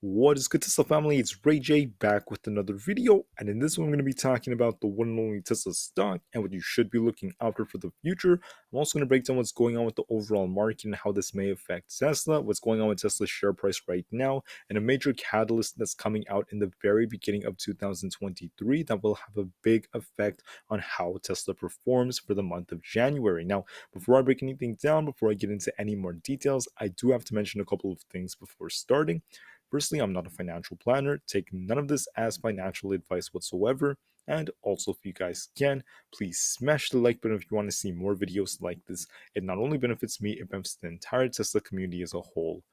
What is good, Tesla family? It's Ray J back with another video, and in this one, I'm going to be talking about the one and only Tesla stock and what you should be looking after for the future. I'm also going to break down what's going on with the overall market and how this may affect Tesla, what's going on with Tesla's share price right now, and a major catalyst that's coming out in the very beginning of 2023 that will have a big effect on how Tesla performs for the month of January. Now, before I break anything down, before I get into any more details, I do have to mention a couple of things before starting. Firstly, I'm not a financial planner. Take none of this as financial advice whatsoever. And also, if you guys can, please smash the like button if you want to see more videos like this. It not only benefits me, it benefits the entire Tesla community as a whole.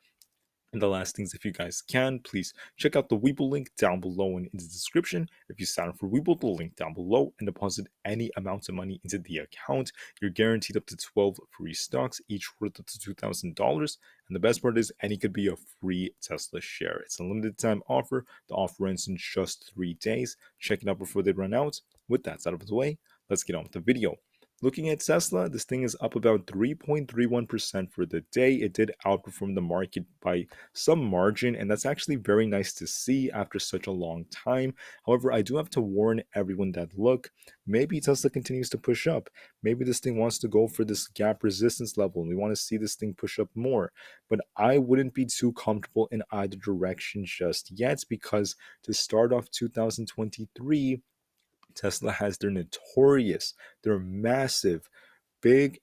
And the last things, if you guys can, please check out the Webull link down below and in the description. If you sign up for Webull, the link down below, and deposit any amount of money into the account, you're guaranteed up to 12 free stocks, each worth up to $2,000. And the best part is, any could be a free Tesla share. It's a limited time offer. The offer ends in just 3 days. Check it out before they run out. With that out of the way, let's get on with the video. Looking at Tesla, this thing is up about 3.31% for the day. It did outperform the market by some margin, and that's actually very nice to see after such a long time. However, I do have to warn everyone that look, maybe Tesla continues to push up. Maybe this thing wants to go for this gap resistance level, and we want to see this thing push up more. But I wouldn't be too comfortable in either direction just yet, because to start off 2023, Tesla has their massive, big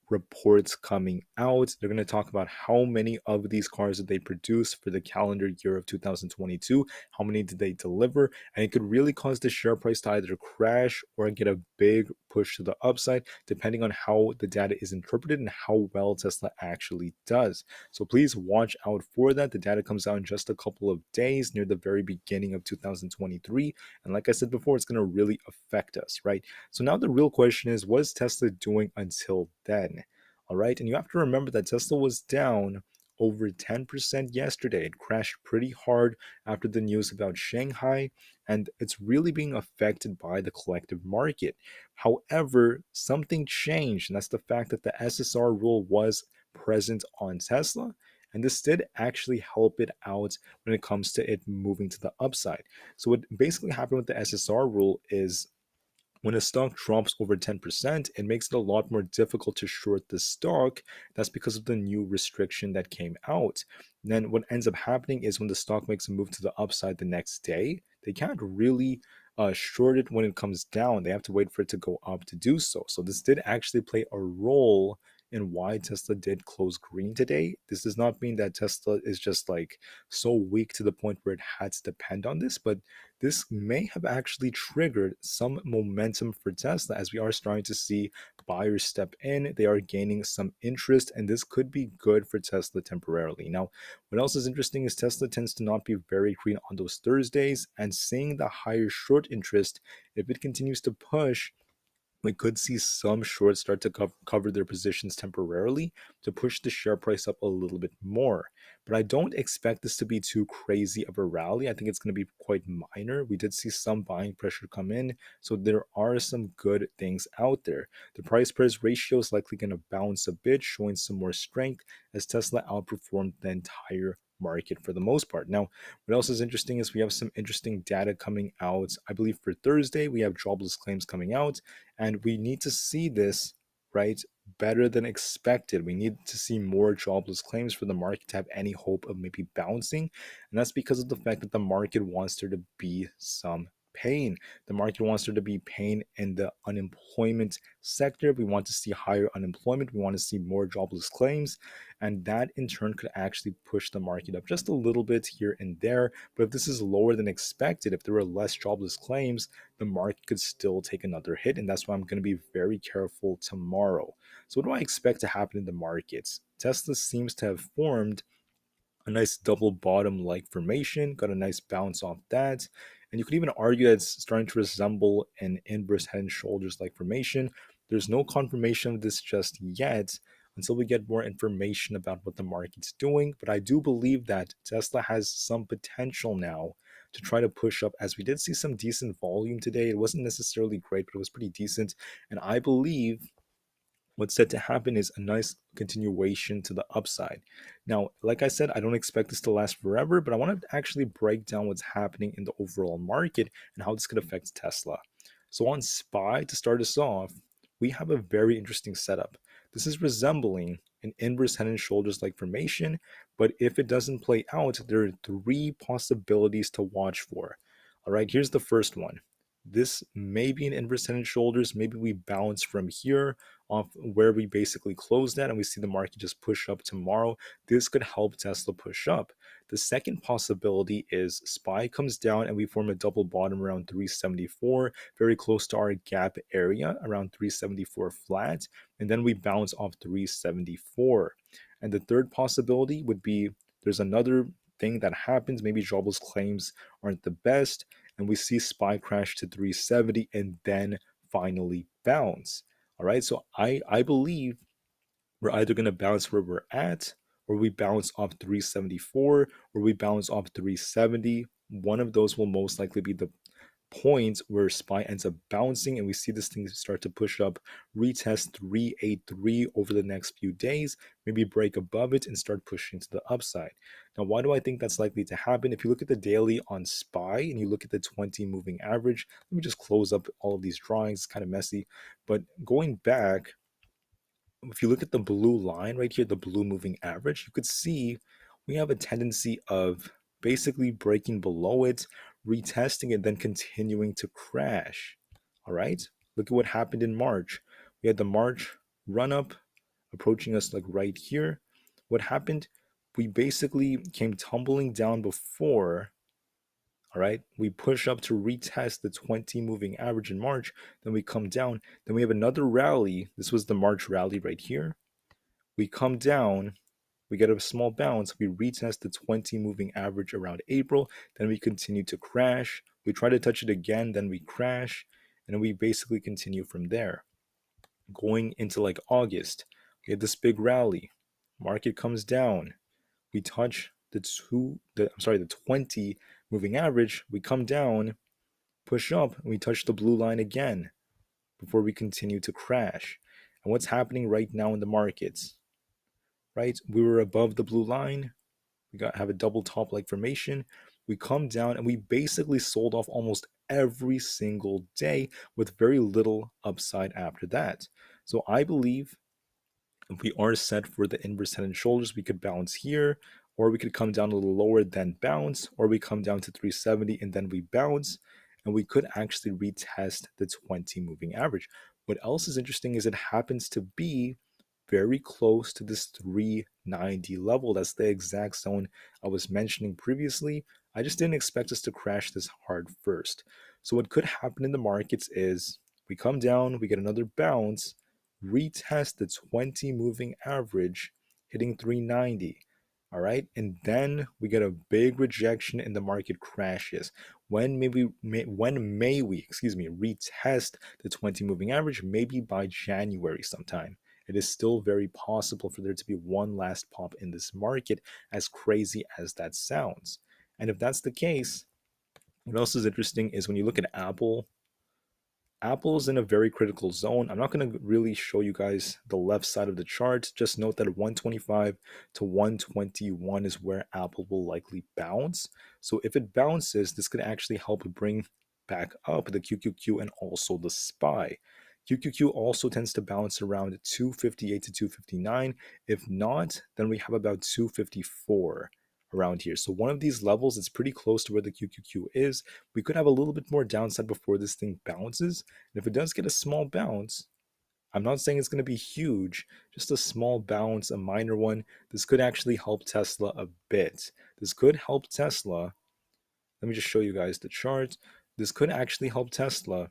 reports coming out. They're going to talk about how many of these cars that they produced for the calendar year of 2022, how many did they deliver, and it could really cause the share price to either crash or get a big push to the upside, depending on how the data is interpreted and how well Tesla actually does. So please watch out for that. The data comes out in just a couple of days near the very beginning of 2023. And like I said before, it's going to really affect us, right? So now the real question is, what is Tesla doing until then? All right. And you have to remember that Tesla was down over 10% yesterday. It crashed pretty hard after the news about Shanghai, and it's really being affected by the collective market. However, something changed, and that's the fact that the SSR rule was present on Tesla. And this did actually help it out when it comes to it moving to the upside. So what basically happened with the SSR rule is, when a stock drops over 10%, it makes it a lot more difficult to short the stock. That's because of the new restriction that came out. And then what ends up happening is, when the stock makes a move to the upside the next day, they can't really short it when it comes down. They have to wait for it to go up to do so. So this did actually play a role in why Tesla did close green today. This does not mean that Tesla is just like so weak to the point where it had to depend on this, but this may have actually triggered some momentum for Tesla, as we are starting to see buyers step in. They are gaining some interest, and this could be good for Tesla temporarily. Now, what else is interesting is Tesla tends to not be very green on those Thursdays, and seeing the higher short interest, if it continues to push, we could see some shorts start to cover their positions temporarily to push the share price up a little bit more. But I don't expect this to be too crazy of a rally. I think it's going to be quite minor. We did see some buying pressure come in, so there are some good things out there. The price price ratio is likely going to bounce a bit, showing some more strength as Tesla outperformed the entire market for the most part. Now, what else is interesting is we have some interesting data coming out. I believe for Thursday, we have jobless claims coming out, and we need to see this, right, better than expected. We need to see more jobless claims for the market to have any hope of maybe bouncing. And that's because of the fact that the market wants there to be some pain. The market wants there to be pain in the unemployment sector. We want to see higher unemployment. We want to see more jobless claims. And that in turn could actually push the market up just a little bit here and there. But if this is lower than expected, if there are less jobless claims, the market could still take another hit. And that's why I'm going to be very careful tomorrow. So what do I expect to happen in the markets? Tesla seems to have formed a nice double bottom like formation, got a nice bounce off that. And you could even argue that it's starting to resemble an inverse head and shoulders like formation. There's no confirmation of this just yet until we get more information about what the market's doing. But I do believe that Tesla has some potential now to try to push up, as we did see some decent volume today. It wasn't necessarily great, but it was pretty decent. And I believe what's set to happen is a nice continuation to the upside. Now, like I said, I don't expect this to last forever, but I want to actually break down what's happening in the overall market and how this could affect Tesla. So, on SPY, to start us off, we have a very interesting setup. This is resembling an inverse head and shoulders like formation, but if it doesn't play out, there are three possibilities to watch for. All right, here's the first one. This may be an inverse head and shoulders. Maybe we bounce from here off where we basically closed at and we see the market just push up tomorrow. This could help Tesla push up. The second possibility is SPY comes down and we form a double bottom around 374, very close to our gap area around 374 flat, and then we bounce off 374. And the third possibility would be there's another thing that happens. Maybe jobless claims aren't the best, and we see SPY crash to 370 and then finally bounce. All right, so I believe we're either going to bounce where we're at, or we bounce off 374, or we bounce off 370. One of those will most likely be the point where SPY ends up bouncing and we see this thing start to push up, retest 383 over the next few days, maybe break above it and start pushing to the upside. Now, why do I think that's likely to happen? If you look at the daily on SPY and you look at the 20 moving average, let me just close up all of these drawings. It's kind of messy, but going back, if you look at the blue line right here, the blue moving average, you could see we have a tendency of basically breaking below it, retesting it, then continuing to crash. All right, look at what happened in March. We had the March run up approaching us like right here. What happened? We basically came tumbling down before. All right, we push up to retest the 20 moving average in March, then we come down, then we have another rally. This was the March rally right here. We come down, we get a small bounce, we retest the 20 moving average around April, then we continue to crash. We try to touch it again, then we crash, and then we basically continue from there. Going into like August, we had this big rally. Market comes down. We touch the 20 moving average, we come down, push up, and we touch the blue line again before we continue to crash. And what's happening right now in the markets? Right? We were above the blue line. We have a double top like formation. We come down and we basically sold off almost every single day with very little upside after that. So I believe if we are set for the inverse head and shoulders, we could bounce here, or we could come down a little lower, then bounce, or we come down to 370 and then we bounce, and we could actually retest the 20 moving average. What else is interesting is it happens to be very close to this 390 level. That's the exact zone I was mentioning previously. I just didn't expect us to crash this hard first. So, what could happen in the markets is we come down, we get another bounce, retest the 20 moving average, hitting 390. All right. And then we get a big rejection and the market crashes. When may we retest the 20 moving average? Maybe by January sometime. It is still very possible for there to be one last pop in this market, as crazy as that sounds. And if that's the case, what else is interesting is when you look at Apple's in a very critical zone. I'm not going to really show you guys the left side of the chart. Just note that 125 to 121 is where Apple will likely bounce. So if it bounces, this could actually help bring back up the QQQ and also the SPY. QQQ also tends to bounce around 258 to 259. If not, then we have about 254 around here. So one of these levels is pretty close to where the QQQ is. We could have a little bit more downside before this thing bounces. And if it does get a small bounce, I'm not saying it's going to be huge, just a small bounce, a minor one. This could actually help Tesla a bit. This could help Tesla. Let me just show you guys the chart. This could actually help Tesla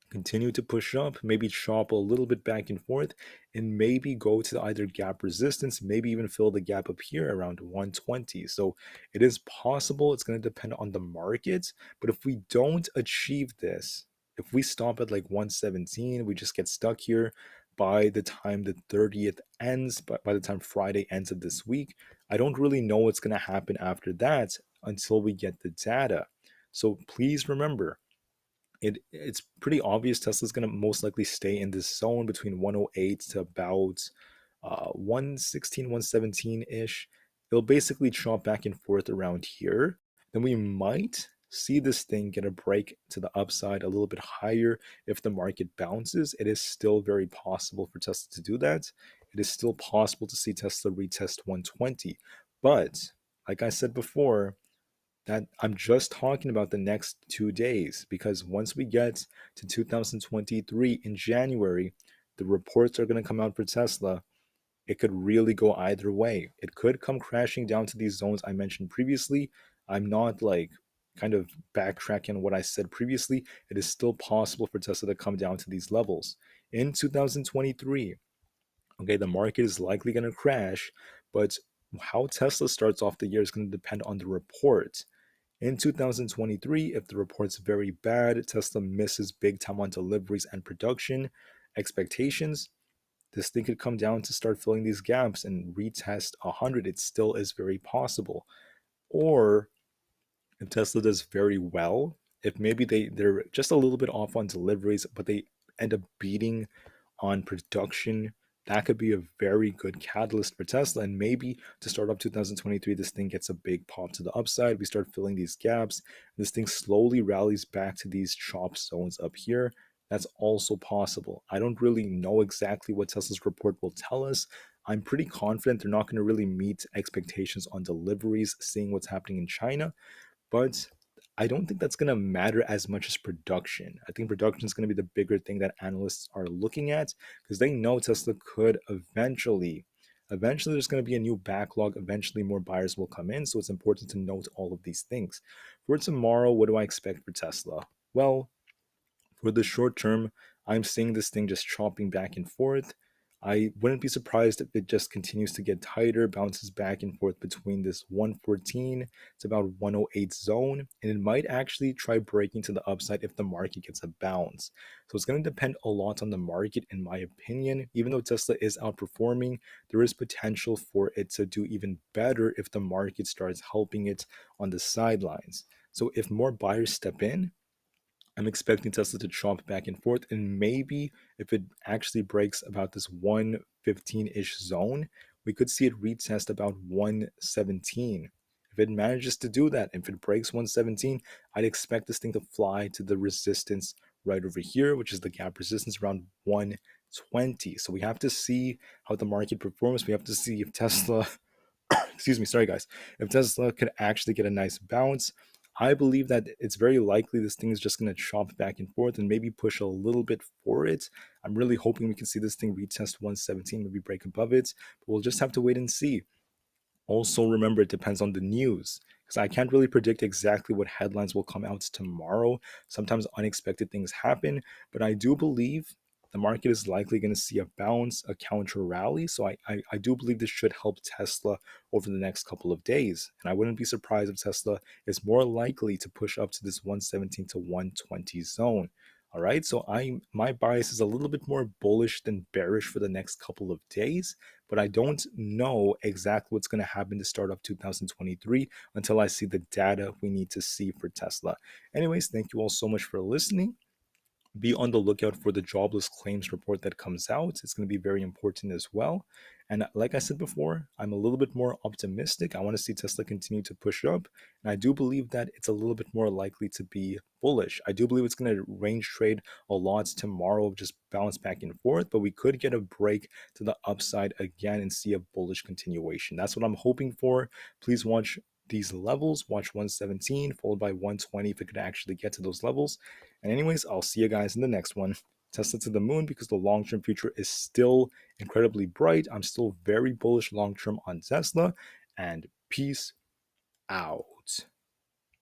continue to push up, maybe chop a little bit back and forth, and maybe go to either gap resistance, maybe even fill the gap up here around 120. So it is possible. It's going to depend on the market. But if we don't achieve this, if we stop at like 117, we just get stuck here by the time the 30th ends, by the time Friday ends of this week, I don't really know what's going to happen after that until we get the data. So please remember, it's pretty obvious Tesla's going to most likely stay in this zone between 108 to about 116, 117 ish. It'll basically chop back and forth around here. Then we might see this thing get a break to the upside a little bit higher if the market bounces. It is still very possible for Tesla to do that. It is still possible to see Tesla retest 120. But like I said before, that I'm just talking about the next 2 days, because once we get to 2023 in January, the reports are going to come out for Tesla. It could really go either way. It could come crashing down to these zones I mentioned previously. I'm not like kind of backtracking on what I said previously. It is still possible for Tesla to come down to these levels in 2023. Okay, the market is likely going to crash, but how Tesla starts off the year is going to depend on the report. In 2023, if the report's very bad, Tesla misses big time on deliveries and production expectations, this thing could come down to start filling these gaps and retest 100. It still is very possible. Or if Tesla does very well, if maybe they're just a little bit off on deliveries, but they end up beating on production, that could be a very good catalyst for Tesla. And maybe to start up 2023, this thing gets a big pop to the upside. We start filling these gaps. This thing slowly rallies back to these chop zones up here. That's also possible. I don't really know exactly what Tesla's report will tell us. I'm pretty confident they're not going to really meet expectations on deliveries, seeing what's happening in China. But I don't think that's going to matter as much as production. I think production is going to be the bigger thing that analysts are looking at, because they know Tesla could eventually there's going to be a new backlog. Eventually more buyers will come in. So it's important to note all of these things. For tomorrow, what do I expect for Tesla? Well, for the short term, I'm seeing this thing just chopping back and forth. I wouldn't be surprised if it just continues to get tighter, bounces back and forth between this 114 to about 108 zone, and it might actually try breaking to the upside if the market gets a bounce. So it's going to depend a lot on the market, in my opinion. Even though Tesla is outperforming, there is potential for it to do even better if the market starts helping it on the sidelines. So if more buyers step in, I'm expecting Tesla to chomp back and forth, and maybe if it actually breaks about this 115-ish zone, we could see it retest about 117. If it manages to do that, if it breaks 117, I'd expect this thing to fly to the resistance right over here, which is the gap resistance around 120. So we have to see how the market performs. We have to see if Tesla excuse me, sorry guys, if Tesla could actually get a nice bounce. I believe that it's very likely this thing is just going to chop back and forth and maybe push a little bit for it. I'm really hoping we can see this thing retest 117, maybe break above it, but we'll just have to wait and see. Also, remember, it depends on the news, because I can't really predict exactly what headlines will come out tomorrow. Sometimes unexpected things happen, but I do believe the market is likely going to see a bounce, a counter rally. So I do believe this should help Tesla over the next couple of days. And I wouldn't be surprised if Tesla is more likely to push up to this 117 to 120 zone. All right, so my bias is a little bit more bullish than bearish for the next couple of days, but I don't know exactly what's going to happen to start up 2023 until I see the data we need to see for Tesla. Anyways, thank you all so much for listening. Be on the lookout for the jobless claims report that comes out. It's going to be very important as well. And like I said before, I'm a little bit more optimistic. I want to see Tesla continue to push up. And I do believe that it's a little bit more likely to be bullish. I do believe it's going to range trade a lot tomorrow, just bounce back and forth, but we could get a break to the upside again and see a bullish continuation. That's what I'm hoping for. Please watch these levels. Watch 117 followed by 120 if it could actually get to those levels. And anyways, I'll see you guys in the next one. Tesla to the moon, because the long-term future is still incredibly bright. I'm still very bullish long-term on Tesla. And peace out.